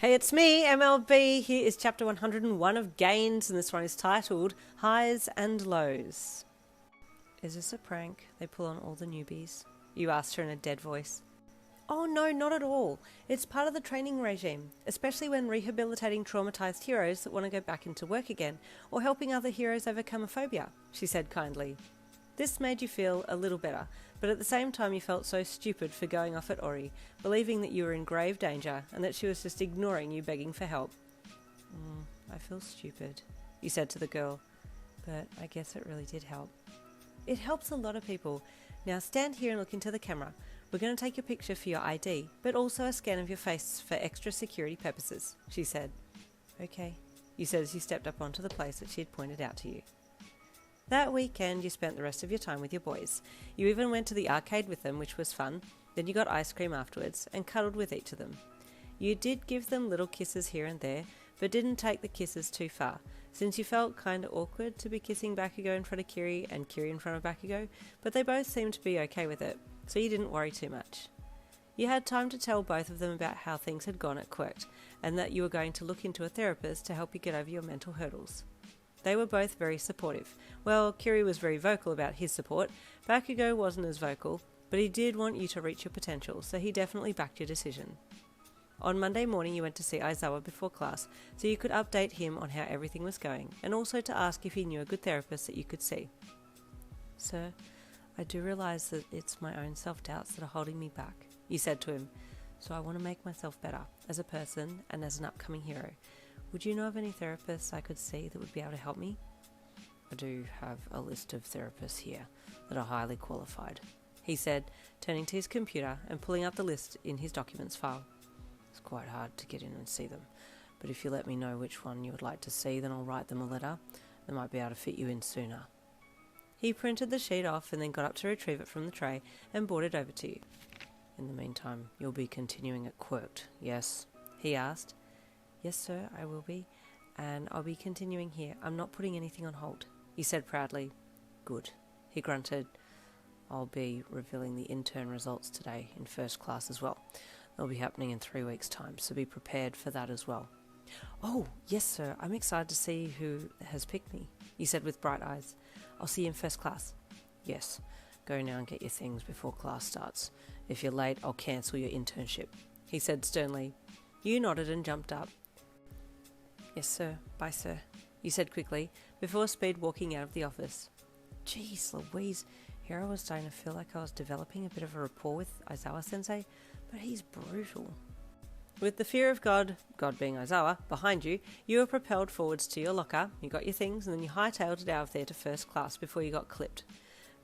Hey, it's me, MLB. Here is chapter 101 of Gains, and this one is titled Highs and Lows. Is this a prank? They pull on all the newbies. You asked her in a dead voice. Oh no, not at all. It's part of the training regime, especially when rehabilitating traumatized heroes that want to go back into work again, or helping other heroes overcome a phobia, she said kindly. This made you feel a little better, but at the same time you felt so stupid for going off at Ori, believing that you were in grave danger and that she was just ignoring you begging for help. I feel stupid, you said to the girl, but I guess it really did help. It helps a lot of people. Now stand here and look into the camera. We're going to take your picture for your ID, but also a scan of your face for extra security purposes, she said. Okay, you said as you stepped up onto the place that she had pointed out to you. That weekend you spent the rest of your time with your boys. You even went to the arcade with them, which was fun. Then you got ice cream afterwards and cuddled with each of them. You did give them little kisses here and there, but didn't take the kisses too far, since you felt kinda awkward to be kissing Bakugou in front of Kiri and Kiri in front of Bakugou, but they both seemed to be okay with it, so you didn't worry too much. You had time to tell both of them about how things had gone at Quirked, and that you were going to look into a therapist to help you get over your mental hurdles. They were both very supportive. Well, Kiri was very vocal about his support. Bakugou wasn't as vocal, but he did want you to reach your potential, so he definitely backed your decision. On Monday morning you went to see Aizawa before class, so you could update him on how everything was going, and also to ask if he knew a good therapist that you could see. Sir, I do realise that it's my own self-doubts that are holding me back, you said to him, so I want to make myself better, as a person and as an upcoming hero. Would you know of any therapists I could see that would be able to help me? I do have a list of therapists here that are highly qualified, he said, turning to his computer and pulling up the list in his documents file. It's quite hard to get in and see them, but if you let me know which one you would like to see, then I'll write them a letter. They might be able to fit you in sooner. He printed the sheet off and then got up to retrieve it from the tray and brought it over to you. In the meantime, you'll be continuing at Quirked, yes? He asked. Yes, sir, I will be, and I'll be continuing here. I'm not putting anything on hold, he said proudly. Good, he grunted. I'll be revealing the intern results today in first class as well. They'll be happening in 3 weeks' time, so be prepared for that as well. Oh, yes, sir, I'm excited to see who has picked me, he said with bright eyes. I'll see you in first class. Yes, go now and get your things before class starts. If you're late, I'll cancel your internship, he said sternly. You nodded and jumped up. Yes, sir. Bye, sir, you said quickly, before speed walking out of the office. Jeez Louise, here I was starting to feel like I was developing a bit of a rapport with Aizawa-sensei, but he's brutal. With the fear of God being Aizawa, behind you, you were propelled forwards to your locker, you got your things, and then you hightailed it out of there to first class before you got clipped.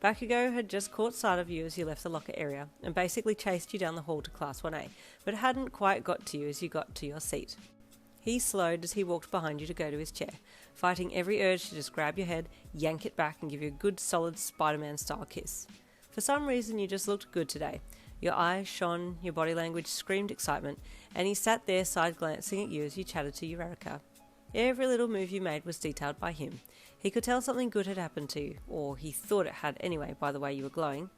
Bakugou had just caught sight of you as you left the locker area, and basically chased you down the hall to Class 1A, but hadn't quite got to you as you got to your seat. He slowed as he walked behind you to go to his chair, fighting every urge to just grab your head, yank it back and give you a good solid Spider-Man style kiss. For some reason you just looked good today. Your eyes shone, your body language screamed excitement, and he sat there side-glancing at you as you chatted to Eureka. Every little move you made was detailed by him. He could tell something good had happened to you, or he thought it had anyway by the way you were glowing.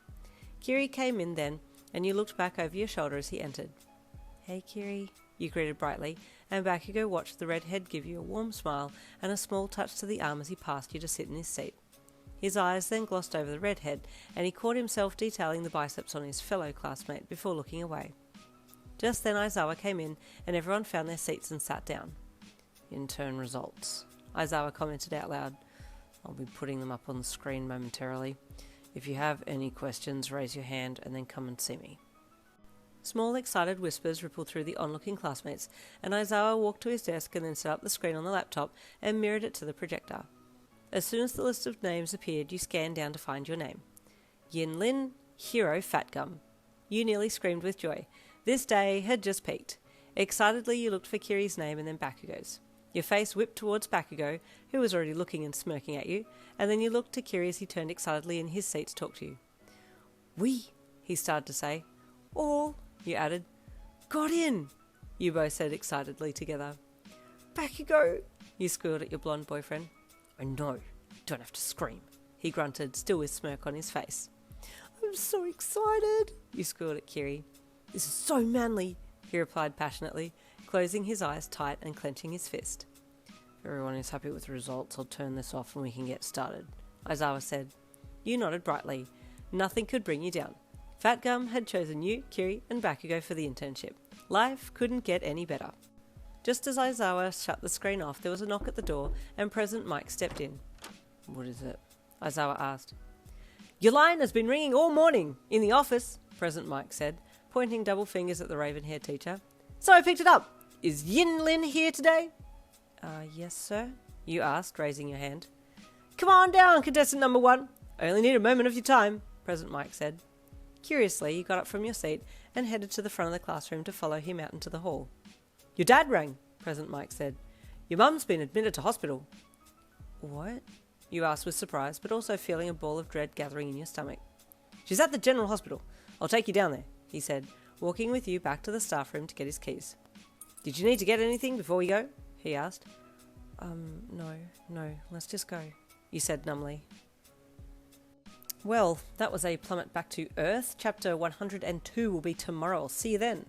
Kiri came in then, and you looked back over your shoulder as he entered. Hey Kiri, you greeted brightly, and Bakugou watched the redhead give you a warm smile and a small touch to the arm as he passed you to sit in his seat. His eyes then glossed over the redhead, and he caught himself detailing the biceps on his fellow classmate before looking away. Just then Aizawa came in, and everyone found their seats and sat down. Intern results, Aizawa commented out loud. I'll be putting them up on the screen momentarily. If you have any questions, raise your hand and then come and see me. Small excited whispers rippled through the onlooking classmates, and Aizawa walked to his desk and then set up the screen on the laptop and mirrored it to the projector. As soon as the list of names appeared, you scanned down to find your name. Yinlin Hero Fatgum. You nearly screamed with joy. This day had just peaked. Excitedly you looked for Kiri's name and then Bakugou's. Your face whipped towards Bakugou, who was already looking and smirking at you, and then you looked to Kiri as he turned excitedly in his seat to talk to you. We, he started to say. All, you added. Got in, you both said excitedly together. Bakugou, you squealed at your blonde boyfriend. I know, you don't have to scream, he grunted, still with smirk on his face. I'm so excited, you squealed at Kiri. This is so manly, he replied passionately. closing his eyes tight and clenching his fist. If everyone is happy with the results, I'll turn this off and we can get started, Aizawa said. You nodded brightly. Nothing could bring you down. Fat Gum had chosen you, Kiri, and Bakugou for the internship. Life couldn't get any better. Just as Aizawa shut the screen off, there was a knock at the door, and President Mike stepped in. What is it? Aizawa asked. Your line has been ringing all morning in the office, President Mike said, pointing double fingers at the raven-haired teacher. So I picked it up. Is Yin Lin here today? Yes, sir, you asked, raising your hand. Come on down, contestant number 1. I only need a moment of your time, President Mike said. Curiously, you got up from your seat and headed to the front of the classroom to follow him out into the hall. Your dad rang, President Mike said. Your mum's been admitted to hospital. What? You asked with surprise, but also feeling a ball of dread gathering in your stomach. She's at the general hospital. I'll take you down there, he said, walking with you back to the staff room to get his keys. Did you need to get anything before we go? He asked. No, let's just go, you said numbly. Well, that was a plummet back to Earth. Chapter 102 will be tomorrow. I'll see you then.